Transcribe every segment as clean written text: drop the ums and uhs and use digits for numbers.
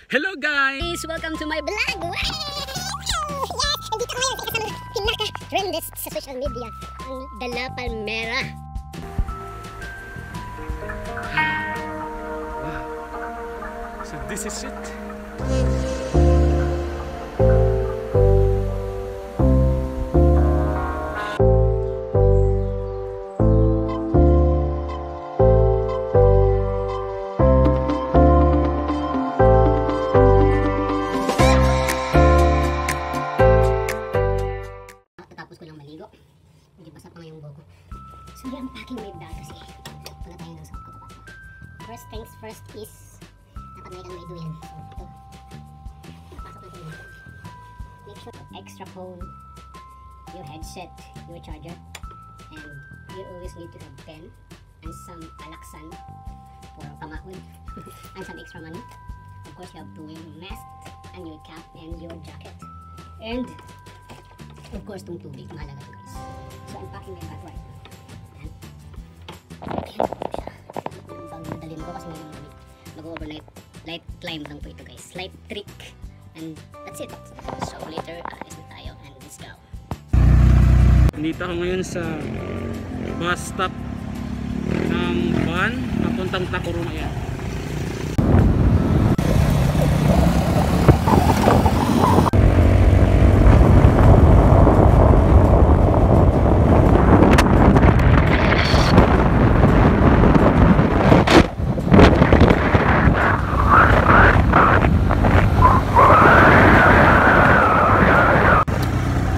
Hello guys! Welcome to my vlog! Wow! Yes! Andito ko ngayon sa isang pinaka-trendest sa social media, ang Dala Palmera. Wow. So this is it. So yan, packing wave bag kasi punta tayo ng South Cotabato. First things first is dapat may duyan. So ito, napasok natin yung make sure extra phone, your headset, your charger, and you always need to have pen and some alaksan for pamahon and some extra money. Of course you have to wear your mask and your cap and your jacket, and of course itong tubig, mahalaga ito guys. So I'm packing my bag right now. Ang madalin ko kasi ngayon mag-overnight light climb lang po ito guys, light trick, and that's it. So later alis na tayo and let's go. Nandito ako ngayon sa bus stop ng van papuntang Tacoron. Ayan.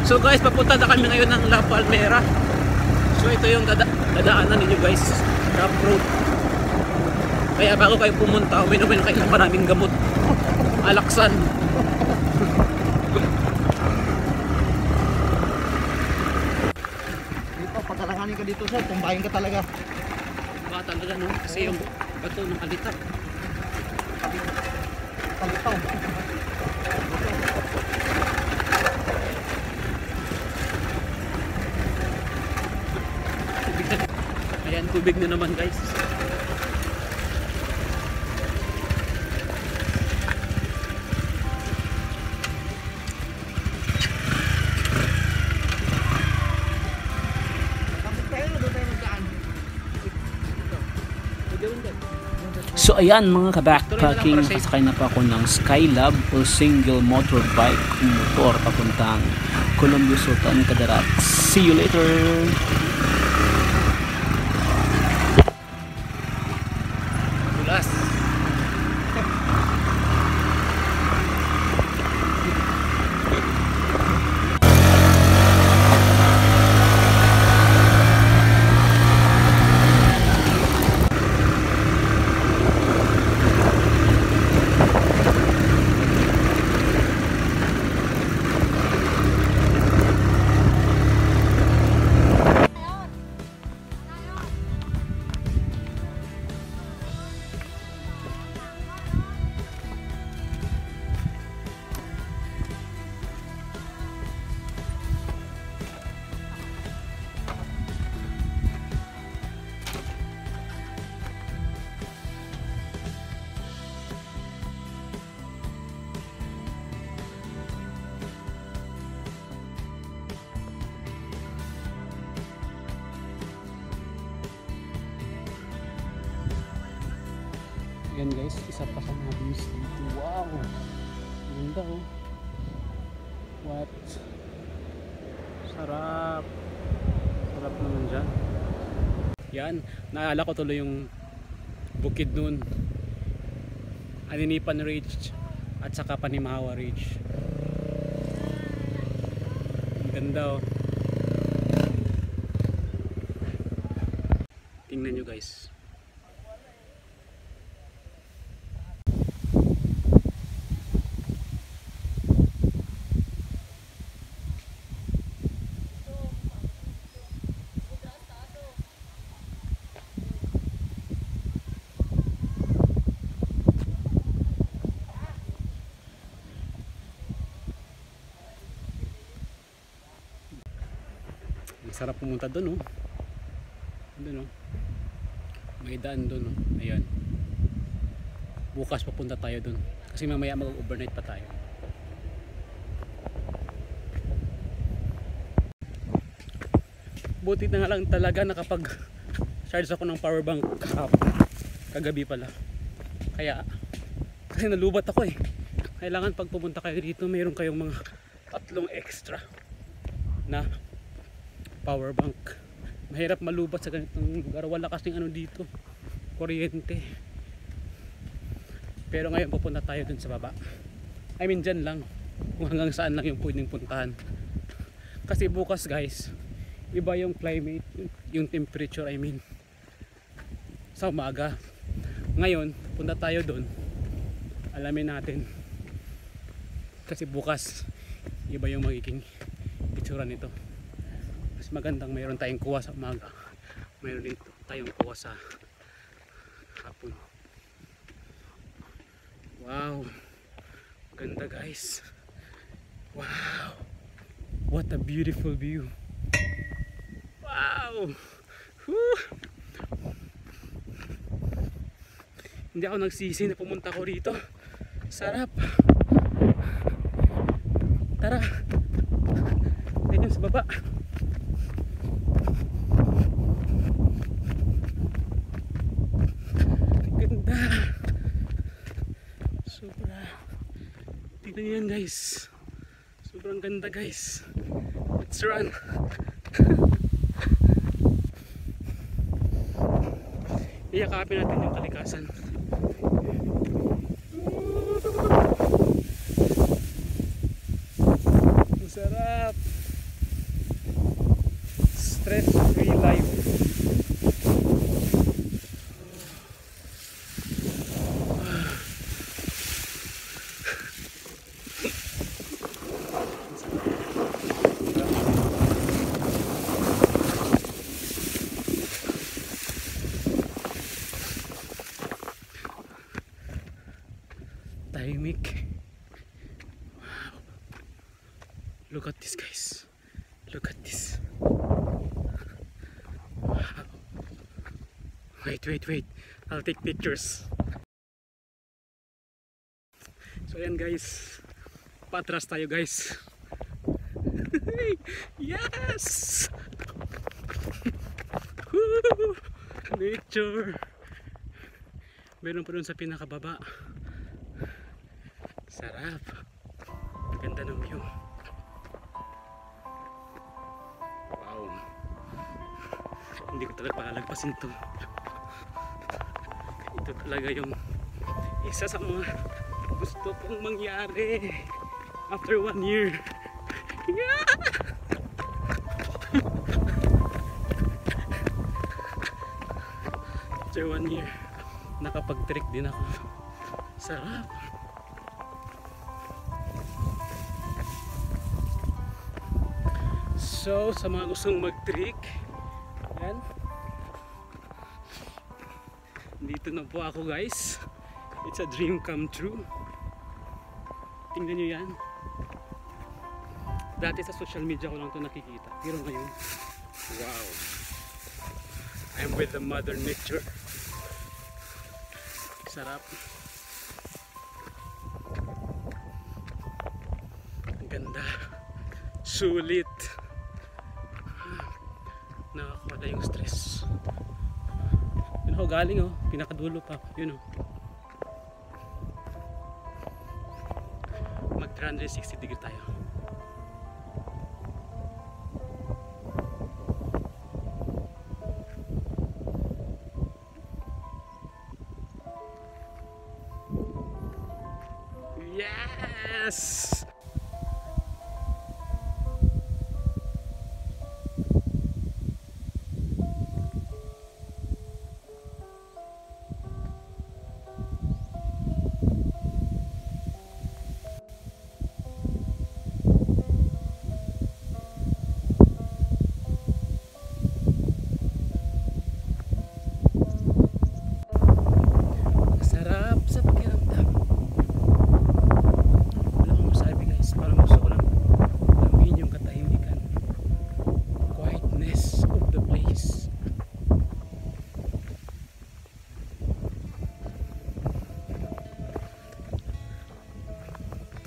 So guys, papunta na kami ngayon ng La Palmera. So ito yung dadaanan ninyo guys, rough road. Kaya bago kayo pumunta, uminumin kayo ng maraming gamot, alaksan. Dito, pagkalanganin ka dito sir, tumbahin ka talaga. Baka talaga no, kasi yung bato ng alitap. Palitaw. Ayan, tubig na naman guys. So ayan mga ka-backpacking, nakasakay na pa ako ng Skylab o single motorbike motor papuntang Columbia Sultan Kudarat. See you later! Tulas. Yan guys, isa pa sa mga views dito. Wow! Ganda oh. What? Sarap. Sarap naman dyan. Yan, naalala ko tuloy yung bukid nun. Aninipan Ridge at saka Panimahawa Ridge. Ang ganda oh. Tingnan nyo guys. Sarap pumunta doon, oh. Doon, oh. May daan doon, oh. Ayan. Bukas papunta tayo doon. Kasi mamaya mag-overnight pa tayo. Buti na nga lang talaga nakapag-charge ako ng power bank kagabi pala. Kaya, kasi nalubat ako eh. Kailangan pag pumunta kayo dito, mayroon kayong mga 3 extra na power bank. Mahirap malubat sa ganitong lugar. Wala kasing ano dito, kuryente. Pero ngayon pupunta tayo dun sa baba. I mean dyan lang, kung hanggang saan lang yung pwedeng puntahan. Kasi bukas guys, iba yung climate, yung temperature I mean, sa umaga. Ngayon punta tayo dun, alamin natin. Kasi bukas iba yung magiging itsura nito. Mas magandang mayroon tayong kuha sa umaga, mayroon din tayong kuha sa hapon. Wow, ganda guys. Wow, what a beautiful view. Wow! Whew! Hindi ako nagsisi na pumunta ko rito. Sarap! Tara! Ayun sa baba. Ganda! Sobra. Tignan niyo yan guys. Sobrang ganda guys. Let's run! Iyakapin natin yung kalikasan. Ang sarap. Stress-free life. Tahimik. Wow. Look at this guys. Look at this. Wow. Wait. I'll take pictures. So ayan guys. Patras tayo guys. Yes! Woo! Nature. Meron pa dun sa pinakababa. Sarap. Ganda ng view. Wow. Hindi ko talaga palalagpasin to. Ito talaga yung isa sa mga gusto kong mangyari after 1 year. Yeah! After 1 year nakapag-trek din ako. Sarap. So, sa mga gustong mag-trek, ayan, dito na po ako guys. It's a dream come true. Tingnan nyo yan. Dati sa social media ko lang ito nakikita, pero ngayon, wow, I'm with the mother nature. Sarap. Ang ganda. Sulit. Nakakawala yung stress. Yun ako galing oh, pinakadulo pa. Yun oh. Mag 360 degree tayo. Yes! Sarap sa pakiramdam. Wala akong masabi.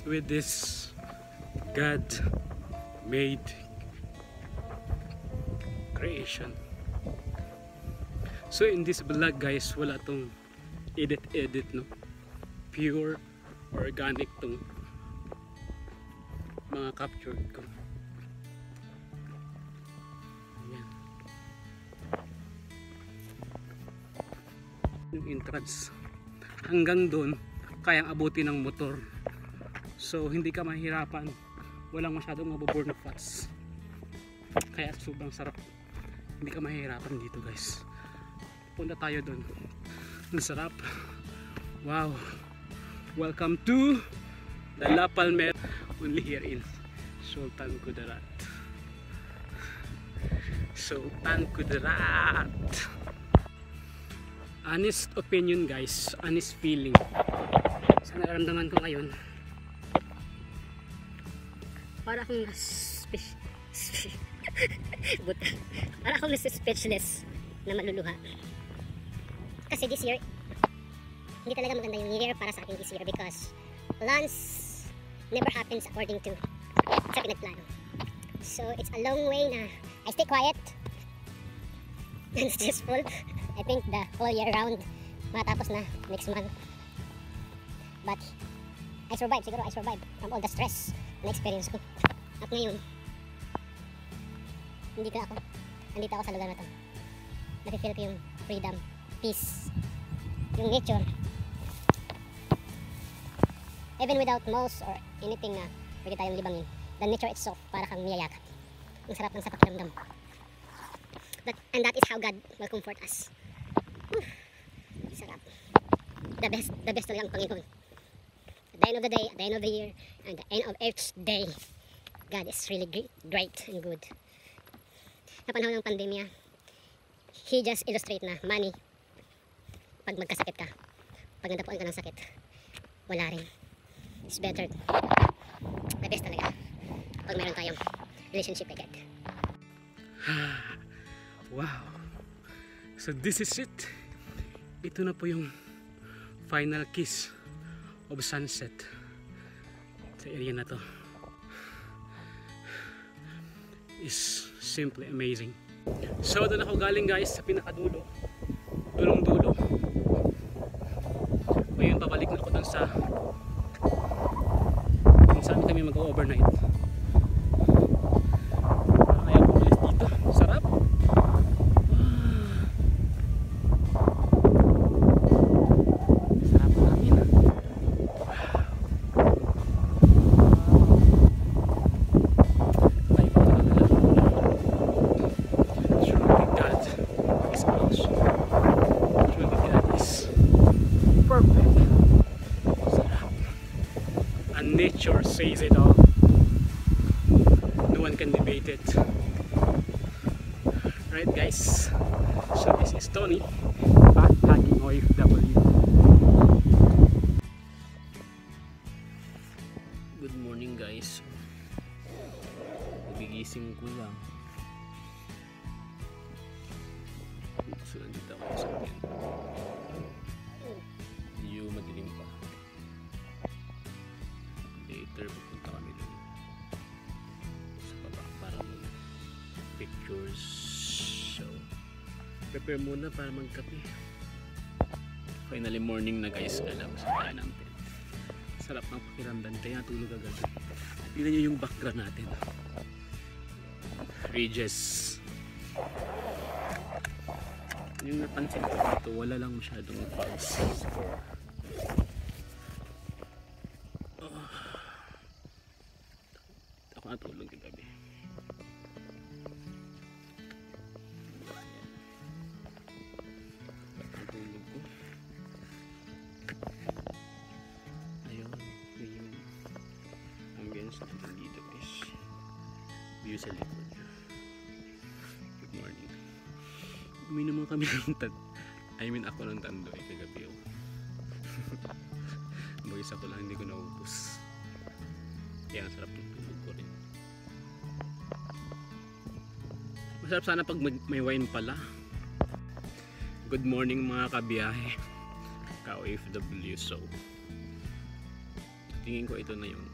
with this God-made creation. So in this vlog guys, wala tong edit no, pure organic tong mga captured ko. Ayan. Yung entrance hanggang doon kayang abutin ng motor, so hindi ka mahirapan, walang masyadong mabubur na fats, kaya sobrang sarap, hindi ka mahirapan dito guys. Punta tayo doon, ang sarap. Wow, welcome to the La Palmera, only here in Sultan Kudarat. Sultan Kudarat. Honest opinion guys, honest feeling sa nararamdaman ko ngayon, para akong para akong speechless na maluluha. Kasi this year hindi talaga maganda yung year para sa akin this year, because plans never happens according to sa pinagplano. So it's a long way na I stay quiet and stressful. I think the whole year round matapos na next month, but I survived, siguro I survived from all the stress na experience ko. At ngayon nandito ako sa lugar na to, napifeel ko yung freedom, peace, yung nature. Even without malls or anything na pwede tayong libangin, the nature itself para kang niyayakap. Ang sarap ng sa pakiramdam. And that is how God will comfort us. Whew, sarap. The best talaga ang Panginoon. At the end of the day, at the end of the year, and the end of each day, God is really great and good. Sa panahon ng pandemya, He just illustrate na money, pag magkasakit ka, pag nadapuan ka ng sakit, wala rin. It's better. The best talaga pag meron tayong relationship with God. Wow. So this is it. Ito na po yung final kiss of sunset sa area na to. Is simply amazing. So doon ako galing guys, sa pinakadulo, dulong dulo. Ngayon pabalik na ako dun sa kung saan kami mag-overnight. Ayaw pumalis dito, sarap. Sarap namin. Nature says it all. No one can debate it. Right guys? So this is Tony, backpacking OFW. Good morning guys. Nagigising ko lang. So nandito ako sa akin. Medyo madilim pa. Later pupunta kami dun sa baba para mag pictures. So prepare muna para magkape. Finally morning na guys, kalabas tayo ng tent. Sarap ng pakiramdam, kaya natulog agad. Tignan nyo yung background natin, ridges. Yung napansin ko dito, wala lang masyadong bugs. Natulog yung gabi. Natulog ko. Ayun. Yun yung ambience natin dito guys. View sa likod. Good morning. Uminom kami ng ako ng tando ay kagabi ako. Mag-isa ko lang, hindi ko naubos. Kaya ang sarap ng tulog ko rin. Masarap sana pag may wine pala. Good morning mga kabiyahe, ka-OFW. So ito tingin ko ito na yung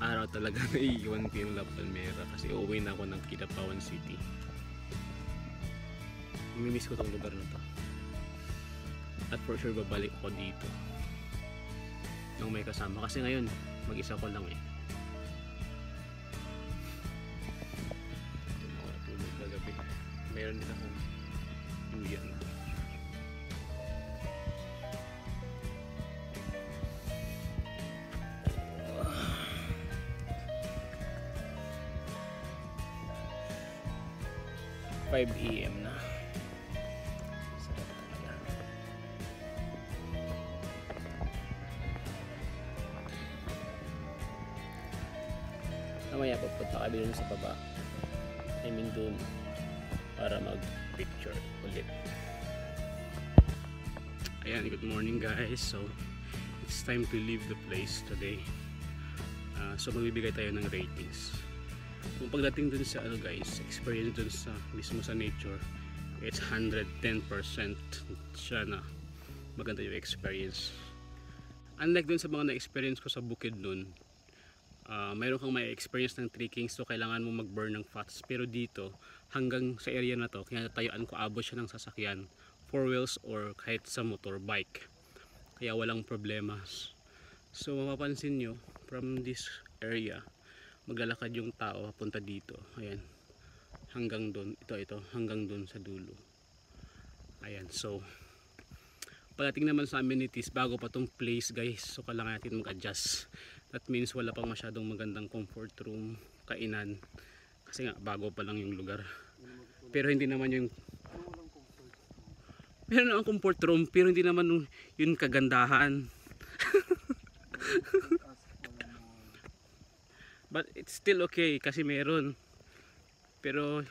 araw talaga na iiwan ko yung La Palmera kasi uuwi na ako ng Kidapawan City. Namimiss ko tong lugar na to at for sure babalik ako dito nung may kasama kasi ngayon mag-isa ko lang eh. Yung mga tulog kagabi meron din akong duyan. 5 AM na. Sarap talaga. Mamaya pupunta kami dun sa baba. I mean dun para mag picture ulit. Ayan, good morning guys. So it's time to leave the place today. So magbibigay tayo ng ratings. Kung pagdating dun sa ano guys, experience dun sa mismo sa nature, it's 110% siya na maganda yung experience. Unlike dun sa mga na-experience ko sa bukid dun, mayroon kang may experience ng trekking, so kailangan mo mag-burn ng fats. Pero dito, hanggang sa area na to, kaya natayuan ko, abot siya ng sasakyan, 4 wheels or kahit sa motorbike. Kaya walang problema. So mapapansin nyo, from this area, maglalakad yung tao papunta dito. Ayan. Hanggang doon. Ito. Hanggang doon sa dulo. Ayan. So, pagdating naman sa amenities, bago pa tong place guys. So, kailangan natin mag-adjust. That means wala pang masyadong magandang comfort room, kainan. Kasi nga, bago pa lang yung lugar. Pero hindi naman yung... Meron ang comfort room, pero hindi naman yung kagandahan. But it's still okay kasi meron. Pero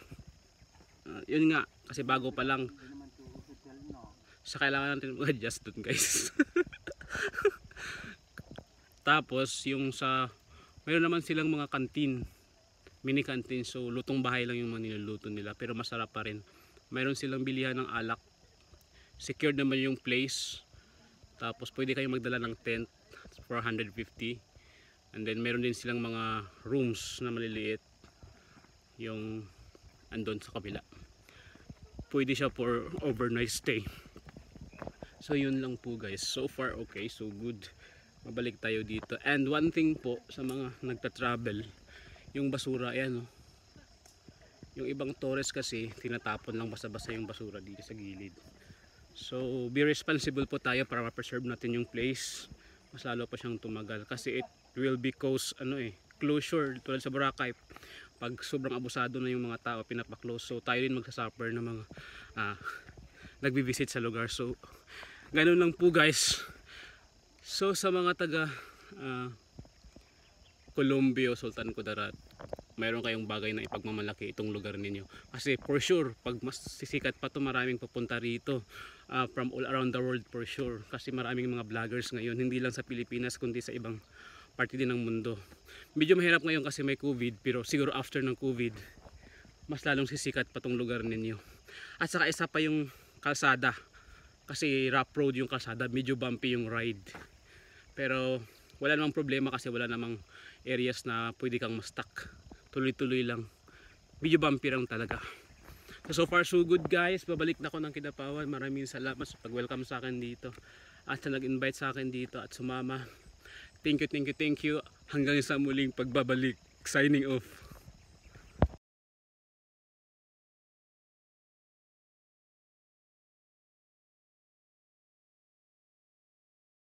yun nga kasi bago pa lang. So kailangan natin mag-adjust dun guys. Tapos yung sa meron naman silang mga kantin, mini kantin, so lutong bahay lang yung mga niluluto nila pero masarap pa rin. Meron silang bilihan ng alak. Secured naman yung place. Tapos pwede kayong magdala ng tent for 150. And then meron din silang mga rooms na maliliit yung andon sa kabila. Pwede siya for overnight stay. So yun lang po guys. So far okay, so good. Mabalik tayo dito. And one thing po sa mga nagta-travel, yung basura, ayan oh. Yung ibang tourist kasi tinatapon lang basta-basta yung basura dito sa gilid. So be responsible po tayo para ma-preserve natin yung place. Mas lalo pa siyang tumagal kasi it will be cause closure tulad sa Boracay. Pag sobrang abusado na yung mga tao, pinapaklose. So tayo din magsasuffer ng mga nagbi-visit sa lugar. So ganun lang po guys. So sa mga taga Colombia o Sultan Kudarat, mayroon kayong bagay na ipagmamalaki itong lugar ninyo. Kasi for sure, pag mas sisikat pa to, maraming papunta rito from all around the world for sure. Kasi maraming mga vloggers ngayon, hindi lang sa Pilipinas kundi sa ibang parte din ng mundo. Medyo mahirap ngayon kasi may COVID, pero siguro after ng COVID, mas lalong sisikat pa tong lugar ninyo. At saka isa pa yung kalsada. Kasi rough road yung kalsada, medyo bumpy yung ride. Pero wala namang problema kasi wala namang areas na pwede kang ma-stuck. Tuloy-tuloy lang. Medyo bumpy lang talaga. So far so good guys. Babalik na ako ng Kidapawan. Maraming salamat sa pag-welcome sa akin dito. At sa nag-invite sa akin dito at sumama. Thank you. Hanggang sa muling pagbabalik. Signing off.